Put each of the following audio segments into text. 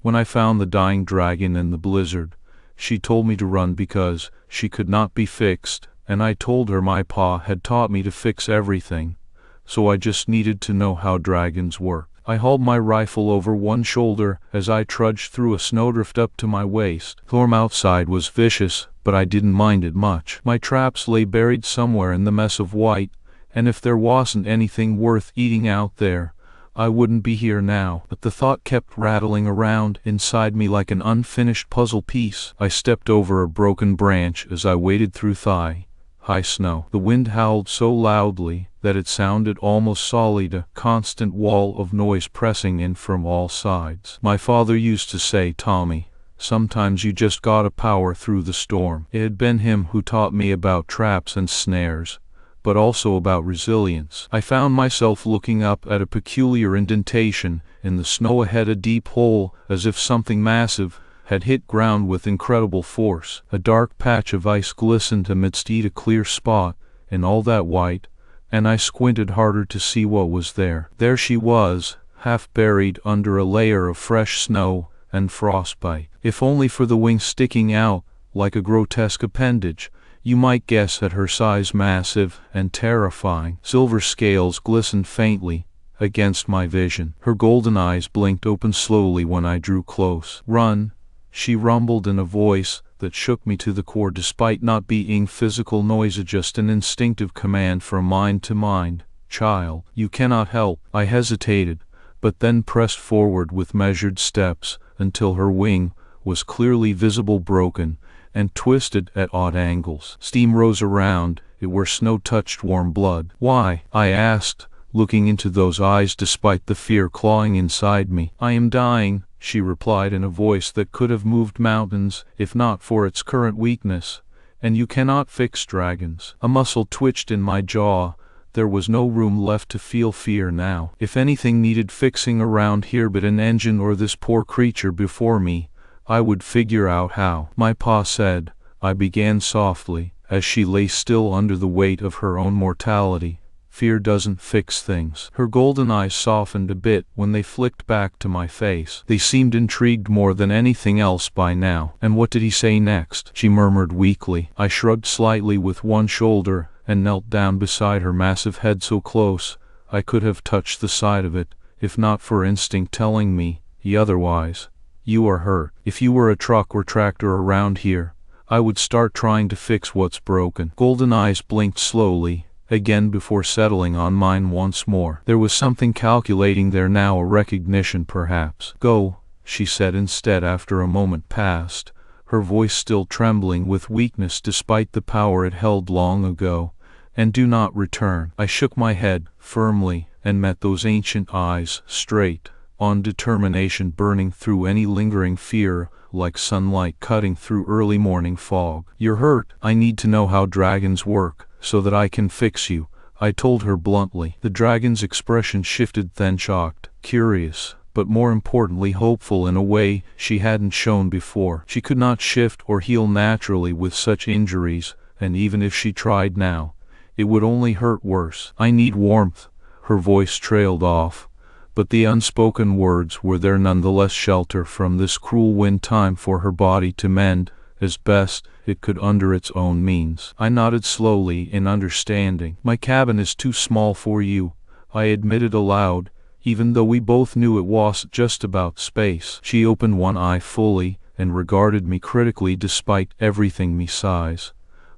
When I found the dying dragon in the blizzard, she told me to run because she could not be fixed, and I told her my pa had taught me to fix everything, so I just needed to know how dragons work. I hauled my rifle over one shoulder as I trudged through a snowdrift up to my waist. The storm outside was vicious, but I didn't mind it much. My traps lay buried somewhere in the mess of white, and if there wasn't anything worth eating out there, I wouldn't be here now. But the thought kept rattling around inside me like an unfinished puzzle piece. I stepped over a broken branch as I waded through thigh-high snow. The wind howled so loudly that it sounded almost solid, a constant wall of noise pressing in from all sides. My father used to say, "Tommy, sometimes you just gotta power through the storm." It had been him who taught me about traps and snares, but also about resilience. I found myself looking up at a peculiar indentation in the snow ahead, a deep hole, as if something massive had hit ground with incredible force. A dark patch of ice glistened amidst a clear spot in all that white, and I squinted harder to see what was there. There she was, half buried under a layer of fresh snow and frostbite. If only for the wings sticking out like a grotesque appendage, you might guess at her size, massive and terrifying. Silver scales glistened faintly against my vision. Her golden eyes blinked open slowly when I drew close. "Run," she rumbled in a voice that shook me to the core despite not being physical noise, just an instinctive command from mind to mind. "Child, you cannot help." I hesitated, but then pressed forward with measured steps until her wing was clearly visible, broken and twisted at odd angles. Steam rose around it where snow touched warm blood. "Why?" I asked, looking into those eyes despite the fear clawing inside me. "I am dying," she replied in a voice that could have moved mountains if not for its current weakness. "And you cannot fix dragons." A muscle twitched in my jaw. There was no room left to feel fear now. If anything needed fixing around here but an engine or this poor creature before me, I would figure out how. "My pa said," I began softly, as she lay still under the weight of her own mortality, "fear doesn't fix things." Her golden eyes softened a bit when they flicked back to my face. They seemed intrigued more than anything else by now. "And what did he say next?" she murmured weakly. I shrugged slightly with one shoulder and knelt down beside her massive head, so close I could have touched the side of it, if not for instinct telling me otherwise. "You are hurt. If you were a truck or tractor around here, I would start trying to fix what's broken." Golden eyes blinked slowly again before settling on mine once more. There was something calculating there now, a recognition perhaps. "Go," she said instead after a moment passed, her voice still trembling with weakness despite the power it held long ago, "and do not return." I shook my head firmly and met those ancient eyes, straight on, determination burning through any lingering fear like sunlight cutting through early morning fog. "You're hurt. I need to know how dragons work so that I can fix you," I told her bluntly. The dragon's expression shifted, then shocked, curious, but more importantly hopeful in a way she hadn't shown before. She could not shift or heal naturally with such injuries, and even if she tried now, it would only hurt worse. "I need warmth." Her voice trailed off, but the unspoken words were there nonetheless, shelter from this cruel wind, time for her body to mend as best it could under its own means. I nodded slowly in understanding. "My cabin is too small for you," I admitted aloud, even though we both knew it was just about space. She opened one eye fully and regarded me critically despite everything me size.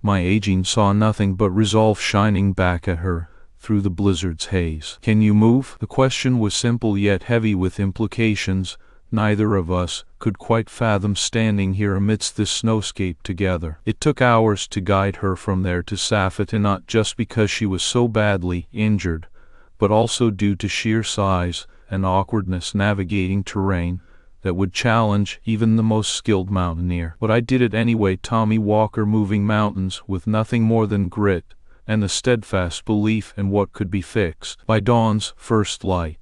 My aging saw nothing but resolve shining back at her through the blizzard's haze. "Can you move?" The question was simple yet heavy with implications neither of us could quite fathom standing here amidst this snowscape together. It took hours to guide her from there to Safet, and not just because she was so badly injured, but also due to sheer size and awkwardness navigating terrain that would challenge even the most skilled mountaineer. But I did it anyway. Tommy Walker, moving mountains with nothing more than grit and the steadfast belief in what could be fixed. By dawn's first light,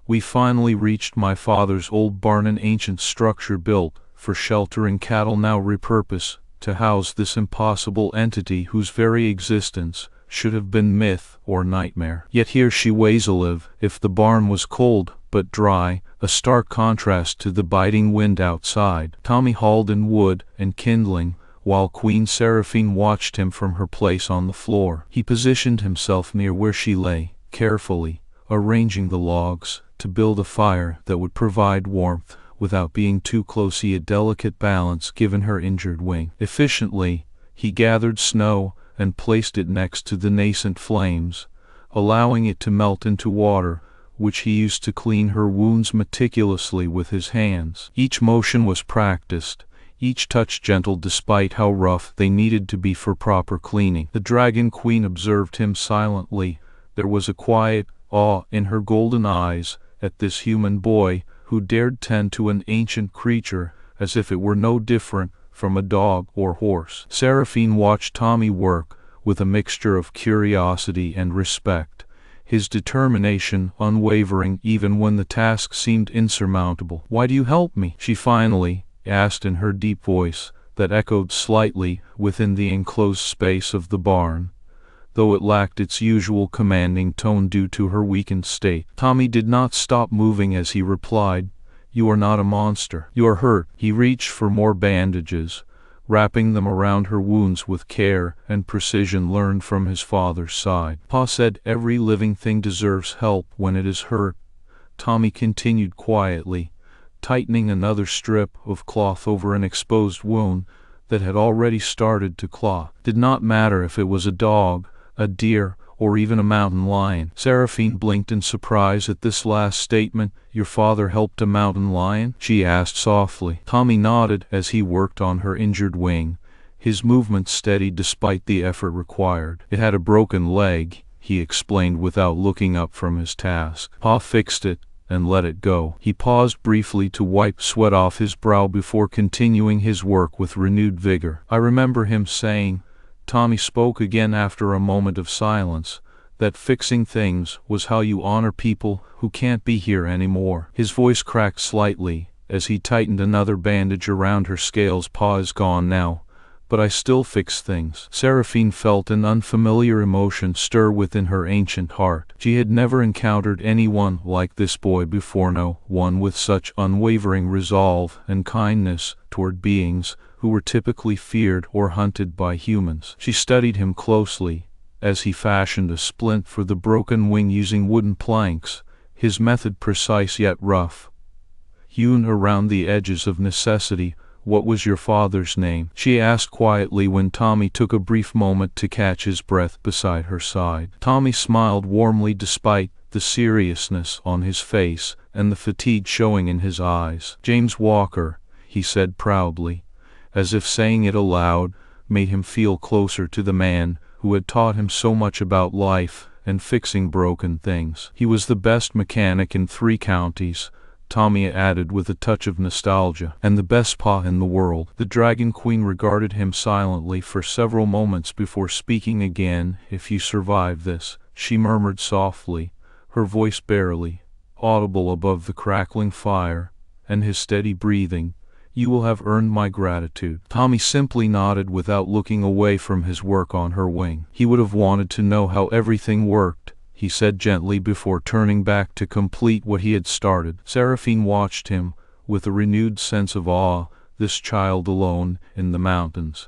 we finally reached my father's old barn, an ancient structure built for sheltering cattle, now repurposed to house this impossible entity whose very existence should have been myth or nightmare. Yet here she was alive. If the barn was cold, but dry, a stark contrast to the biting wind outside. Tommy hauled in wood and kindling, while Queen Seraphine watched him from her place on the floor. He positioned himself near where she lay, carefully arranging the logs to build a fire that would provide warmth without being too close. A delicate balance given her injured wing. Efficiently, he gathered snow and placed it next to the nascent flames, allowing it to melt into water, which he used to clean her wounds meticulously with his hands. Each motion was practiced, each touch gentle despite how rough they needed to be for proper cleaning. The Dragon Queen observed him silently. There was a quiet awe in her golden eyes at this human boy who dared tend to an ancient creature as if it were no different from a dog or horse. Seraphine watched Tommy work with a mixture of curiosity and respect, his determination unwavering even when the task seemed insurmountable. "Why do you help me?" she finally asked in her deep voice that echoed slightly within the enclosed space of the barn, though it lacked its usual commanding tone due to her weakened state. Tommy did not stop moving as he replied, "You are not a monster. You are hurt." He reached for more bandages, wrapping them around her wounds with care and precision learned from his father's side. "Pa said every living thing deserves help when it is hurt," Tommy continued quietly, tightening another strip of cloth over an exposed wound that had already started to claw. Did not matter if it was a dog, a deer, or even a mountain lion. Seraphine blinked in surprise at this last statement. "Your father helped a mountain lion?" she asked softly. Tommy nodded as he worked on her injured wing, his movements steady despite the effort required. "It had a broken leg," he explained without looking up from his task. "Pa fixed it and let it go." He paused briefly to wipe sweat off his brow before continuing his work with renewed vigor. "I remember him saying," Tommy spoke again after a moment of silence, "that fixing things was how you honor people who can't be here anymore." His voice cracked slightly as he tightened another bandage around her scales. "Pa is gone now, but I still fix things." Seraphine felt an unfamiliar emotion stir within her ancient heart. She had never encountered anyone like this boy before, no one with such unwavering resolve and kindness toward beings who were typically feared or hunted by humans. She studied him closely as he fashioned a splint for the broken wing using wooden planks, his method precise yet rough, hewn around the edges of necessity. "What was your father's name?" she asked quietly when Tommy took a brief moment to catch his breath beside her side. Tommy smiled warmly despite the seriousness on his face and the fatigue showing in his eyes. "James Walker," he said proudly, as if saying it aloud made him feel closer to the man who had taught him so much about life and fixing broken things. "He was the best mechanic in 3 counties, Tommy added with a touch of nostalgia, "and the best pa in the world." The Dragon Queen regarded him silently for several moments before speaking again. "If you survive this," she murmured softly, her voice barely audible above the crackling fire and his steady breathing, "you will have earned my gratitude." Tommy simply nodded without looking away from his work on her wing. He would have wanted to know how everything worked, he said gently before turning back to complete what he had started. Seraphine watched him with a renewed sense of awe, this child alone in the mountains,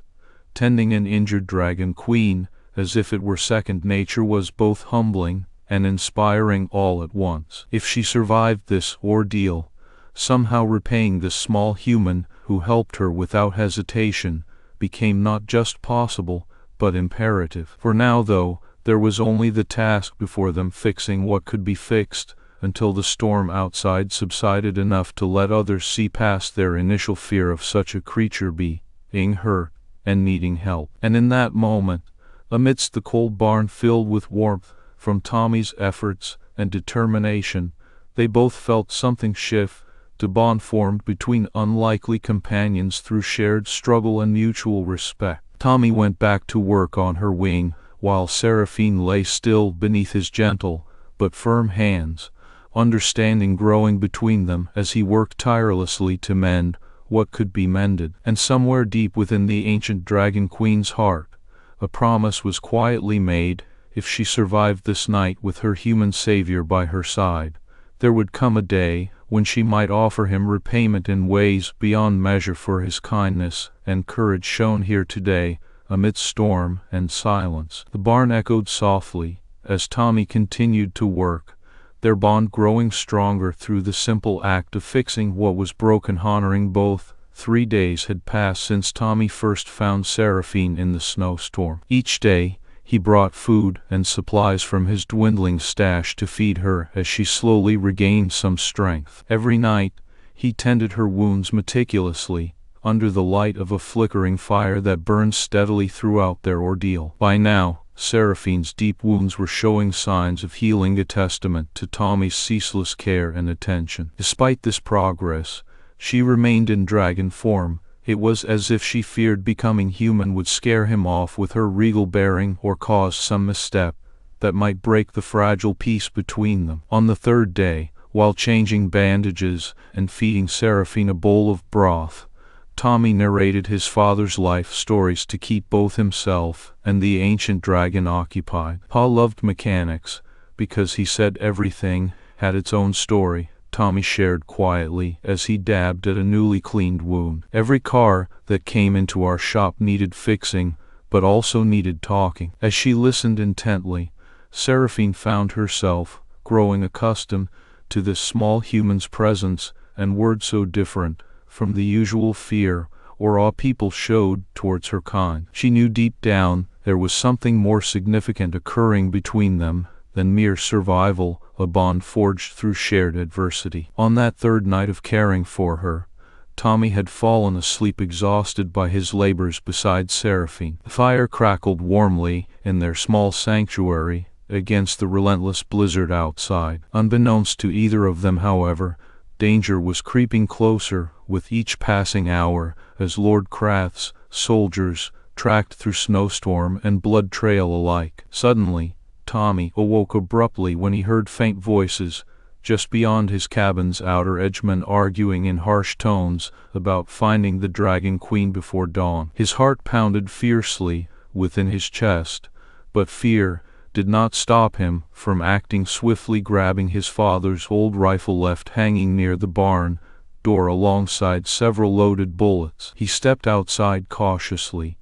tending an injured Dragon Queen as if it were second nature, was both humbling and inspiring all at once. If she survived this ordeal, somehow repaying this small human who helped her without hesitation became not just possible, but imperative. For now, though, there was only the task before them, fixing what could be fixed, until the storm outside subsided enough to let others see past their initial fear of such a creature being hurt and needing help. And in that moment, amidst the cold barn filled with warmth from Tommy's efforts and determination, they both felt something shift. The bond formed between unlikely companions through shared struggle and mutual respect. Tommy went back to work on her wing, while Seraphine lay still beneath his gentle but firm hands, understanding growing between them as he worked tirelessly to mend what could be mended. And somewhere deep within the ancient Dragon Queen's heart, a promise was quietly made. If she survived this night with her human savior by her side, There would come a day when she might offer him repayment in ways beyond measure for his kindness and courage shown here today, amidst storm and silence. The barn echoed softly as Tommy continued to work, their bond growing stronger through the simple act of fixing what was broken, honoring both. 3 days had passed since Tommy first found Seraphine in the snowstorm. Each day, he brought food and supplies from his dwindling stash to feed her as she slowly regained some strength. Every night, he tended her wounds meticulously, under the light of a flickering fire that burned steadily throughout their ordeal. By now, Seraphine's deep wounds were showing signs of healing, a testament to Tommy's ceaseless care and attention. Despite this progress, she remained in dragon form. It was as if she feared becoming human would scare him off with her regal bearing or cause some misstep that might break the fragile peace between them. On the 3rd day, while changing bandages and feeding Seraphine a bowl of broth, Tommy narrated his father's life stories to keep both himself and the ancient dragon occupied. Pa loved mechanics because he said everything had its own story, Tommy shared quietly as he dabbed at a newly cleaned wound. Every car that came into our shop needed fixing, but also needed talking. As she listened intently, Seraphine found herself growing accustomed to this small human's presence and words so different from the usual fear or awe people showed towards her kind. She knew deep down there was something more significant occurring between them than mere survival, a bond forged through shared adversity. On that 3rd night of caring for her, Tommy had fallen asleep exhausted by his labors beside Seraphine. The fire crackled warmly in their small sanctuary against the relentless blizzard outside. Unbeknownst to either of them, however, danger was creeping closer with each passing hour as Lord Crath's soldiers tracked through snowstorm and blood trail alike. Suddenly, Tommy awoke abruptly when he heard faint voices just beyond his cabin's outer edge, men arguing in harsh tones about finding the Dragon Queen before dawn. His heart pounded fiercely within his chest, but fear did not stop him from acting swiftly, grabbing his father's old rifle left hanging near the barn door alongside several loaded bullets. He stepped outside cautiously,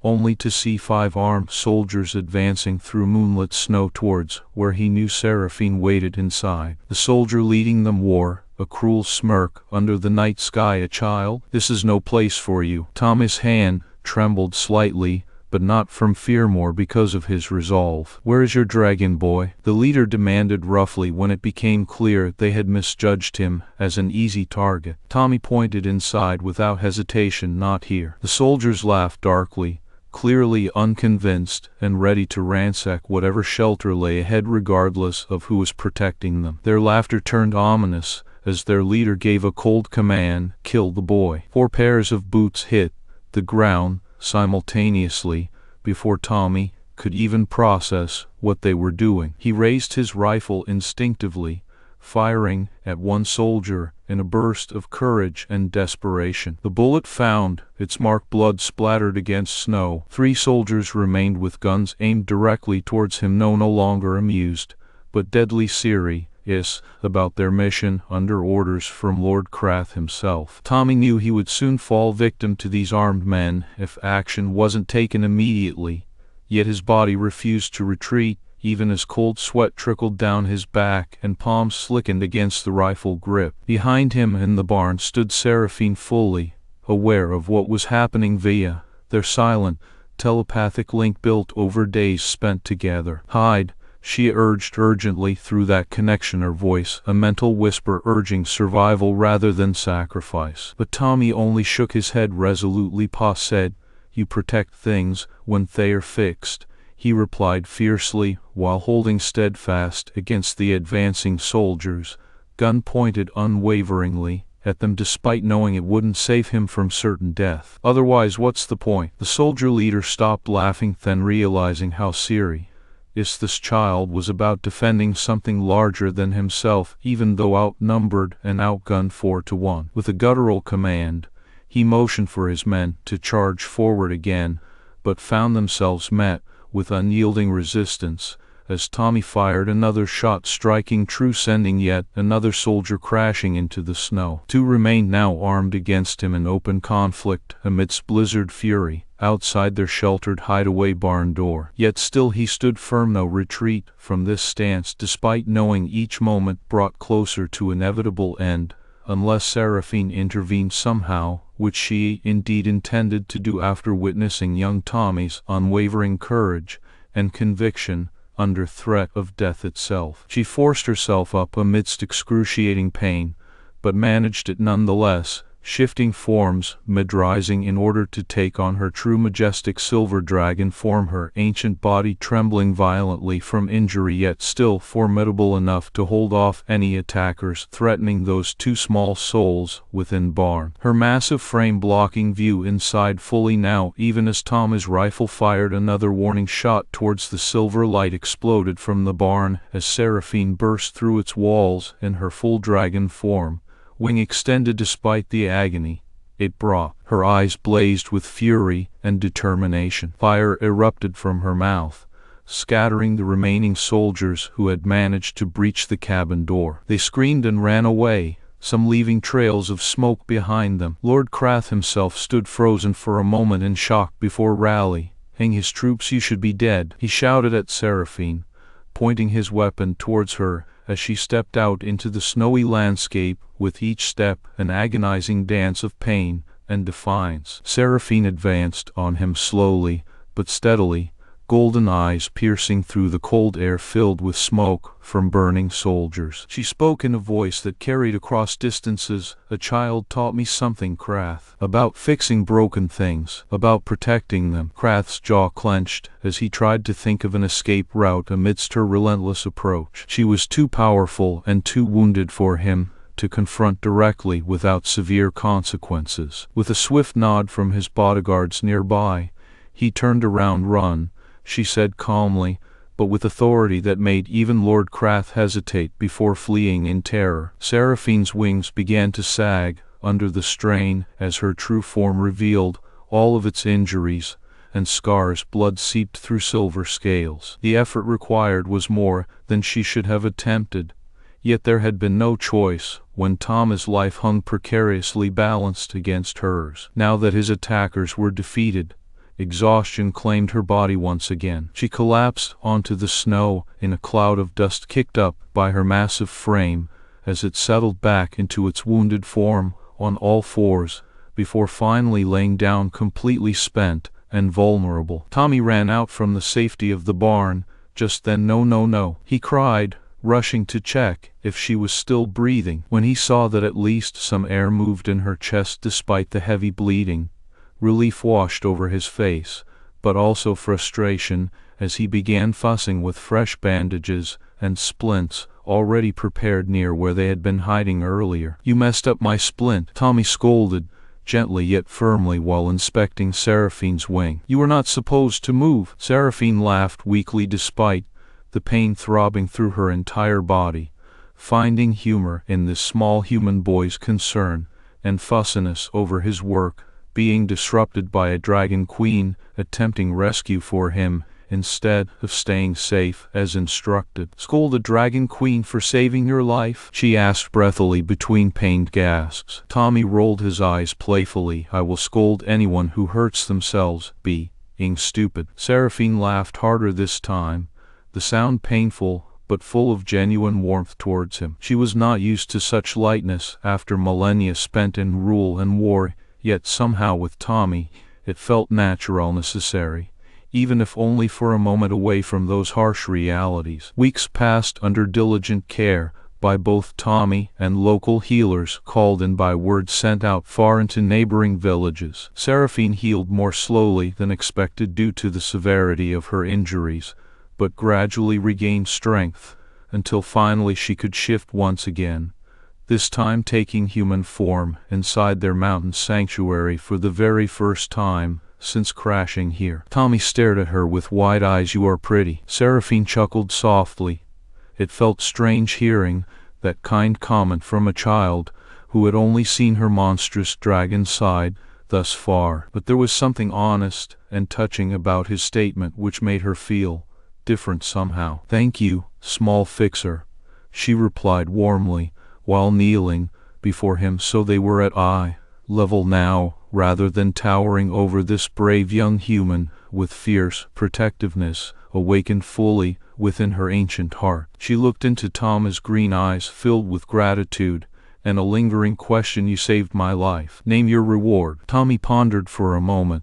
only to see 5 armed soldiers advancing through moonlit snow towards where he knew Seraphine waited inside. The soldier leading them wore a cruel smirk under the night sky. "A child? This is no place for you." Tommy's hand trembled slightly, but not from fear, more because of his resolve. "Where is your dragon boy?" the leader demanded roughly when it became clear they had misjudged him as an easy target. Tommy pointed inside without hesitation. "Not here." The soldiers laughed darkly, clearly unconvinced and ready to ransack whatever shelter lay ahead regardless of who was protecting them. Their laughter turned ominous as their leader gave a cold command: "Kill the boy." 4 pairs of boots hit the ground simultaneously before Tommy could even process what they were doing. He raised his rifle instinctively, firing at one soldier in a burst of courage and desperation. The bullet found its mark, blood splattered against snow. 3 soldiers remained with guns aimed directly towards him, no longer amused, but deadly serious about their mission, under orders from Lord Crath himself. Tommy knew he would soon fall victim to these armed men if action wasn't taken immediately, yet his body refused to retreat, even as cold sweat trickled down his back and palms slickened against the rifle grip. Behind him in the barn stood Seraphine, fully aware of what was happening via their silent, telepathic link built over days spent together. "Hide," she urged urgently through that connection, her voice a mental whisper urging survival rather than sacrifice. But Tommy only shook his head resolutely. "Pa said, you protect things when they are fixed," he replied fiercely, while holding steadfast against the advancing soldiers, gun pointed unwaveringly at them despite knowing it wouldn't save him from certain death. "Otherwise, what's the point?" The soldier leader stopped laughing, then realizing how serious this child was about defending something larger than himself, even though outnumbered and outgunned 4 to 1. With a guttural command, he motioned for his men to charge forward again, but found themselves met with unyielding resistance as Tommy fired another shot, striking true, sending yet another soldier crashing into the snow. Two remained now armed against him in open conflict amidst blizzard fury, outside their sheltered hideaway barn door. Yet still he stood firm, no retreat from this stance, despite knowing each moment brought closer to inevitable end, unless Seraphine intervened somehow, which she indeed intended to do after witnessing young Tommy's unwavering courage and conviction under threat of death itself. She forced herself up amidst excruciating pain, but managed it nonetheless, shifting forms mid-rising in order to take on her true majestic silver dragon form, her ancient body trembling violently from injury, yet still formidable enough to hold off any attackers threatening those two small souls within barn. Her massive frame blocking view inside fully now, even as Tommy's rifle fired another warning shot towards the silver light exploded from the barn as Seraphine burst through its walls in her full dragon form, wing extended despite the agony it brought. Her eyes blazed with fury and determination. Fire erupted from her mouth, scattering the remaining soldiers who had managed to breach the cabin door. They screamed and ran away, some leaving trails of smoke behind them. Lord Crath himself stood frozen for a moment in shock before rallying his troops. "You should be dead," he shouted at Seraphine, pointing his weapon towards her as she stepped out into the snowy landscape, with each step an agonizing dance of pain and defiance. Seraphine advanced on him slowly but steadily, golden eyes piercing through the cold air filled with smoke from burning soldiers. She spoke in a voice that carried across distances. "A child taught me something, Crath. About fixing broken things. About protecting them." Crath's jaw clenched as he tried to think of an escape route amidst her relentless approach. She was too powerful and too wounded for him to confront directly without severe consequences. With a swift nod from his bodyguards nearby, he turned around. "Run," she said calmly, but with authority that made even Lord Crath hesitate before fleeing in terror. Seraphine's wings began to sag under the strain as her true form revealed all of its injuries and scars. Blood seeped through silver scales. The effort required was more than she should have attempted, yet there had been no choice when Tom's life hung precariously balanced against hers. Now that his attackers were defeated, exhaustion claimed her body once again. She collapsed onto the snow in a cloud of dust kicked up by her massive frame as it settled back into its wounded form on all fours, before finally laying down completely spent and vulnerable. Tommy ran out from the safety of the barn just then. "No," he cried, rushing to check if she was still breathing. When he saw that at least some air moved in her chest despite the heavy bleeding, relief washed over his face, but also frustration as he began fussing with fresh bandages and splints already prepared near where they had been hiding earlier. "You messed up my splint," Tommy scolded, gently yet firmly, while inspecting Seraphine's wing. "You were not supposed to move." Seraphine laughed weakly despite the pain throbbing through her entire body, finding humor in this small human boy's concern and fussiness over his work being disrupted by a dragon queen attempting rescue for him instead of staying safe as instructed. "Scold a dragon queen for saving your life?" she asked breathily between pained gasps. Tommy rolled his eyes playfully. "I will scold anyone who hurts themselves, being stupid." Seraphine laughed harder this time, the sound painful but full of genuine warmth towards him. She was not used to such lightness after millennia spent in rule and war, yet somehow with Tommy it felt natural, necessary, even if only for a moment away from those harsh realities. Weeks passed under diligent care by both Tommy and local healers called in by word sent out far into neighboring villages. Seraphine healed more slowly than expected due to the severity of her injuries, but gradually regained strength until finally she could shift once again, this time taking human form inside their mountain sanctuary for the very first time since crashing here. Tommy stared at her with wide eyes. "You are pretty." Seraphine chuckled softly. It felt strange hearing that kind comment from a child who had only seen her monstrous dragon side thus far, but there was something honest and touching about his statement which made her feel different somehow. Thank you, small fixer, she replied warmly, while kneeling before him so they were at eye level now, rather than towering over this brave young human, with fierce protectiveness awakened fully within her ancient heart. She looked into Tom's green eyes filled with gratitude and a lingering question. You saved my life. Name your reward. Tommy pondered for a moment,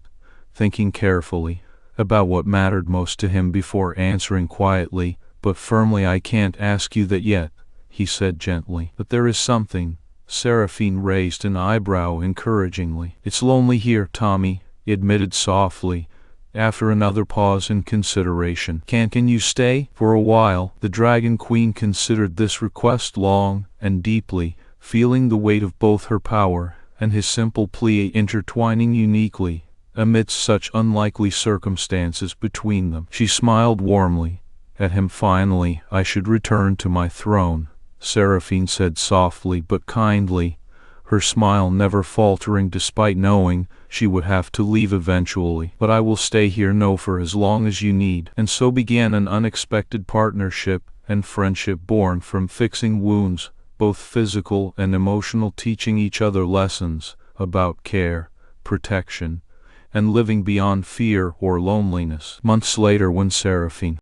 thinking carefully about what mattered most to him before answering quietly but firmly. I can't ask you that yet, he said gently. But there is something. Seraphine raised an eyebrow encouragingly. It's lonely here, Tommy admitted softly, after another pause in consideration. Can you stay? For a while, the Dragon Queen considered this request long and deeply, feeling the weight of both her power and his simple plea intertwining uniquely amidst such unlikely circumstances between them. She smiled warmly at him finally. I should return to my throne, Seraphine said softly but kindly, her smile never faltering despite knowing she would have to leave eventually. But I will stay here for as long as you need. And so began an unexpected partnership and friendship born from fixing wounds, both physical and emotional, teaching each other lessons about care, protection, and living beyond fear or loneliness. Months later, when Seraphine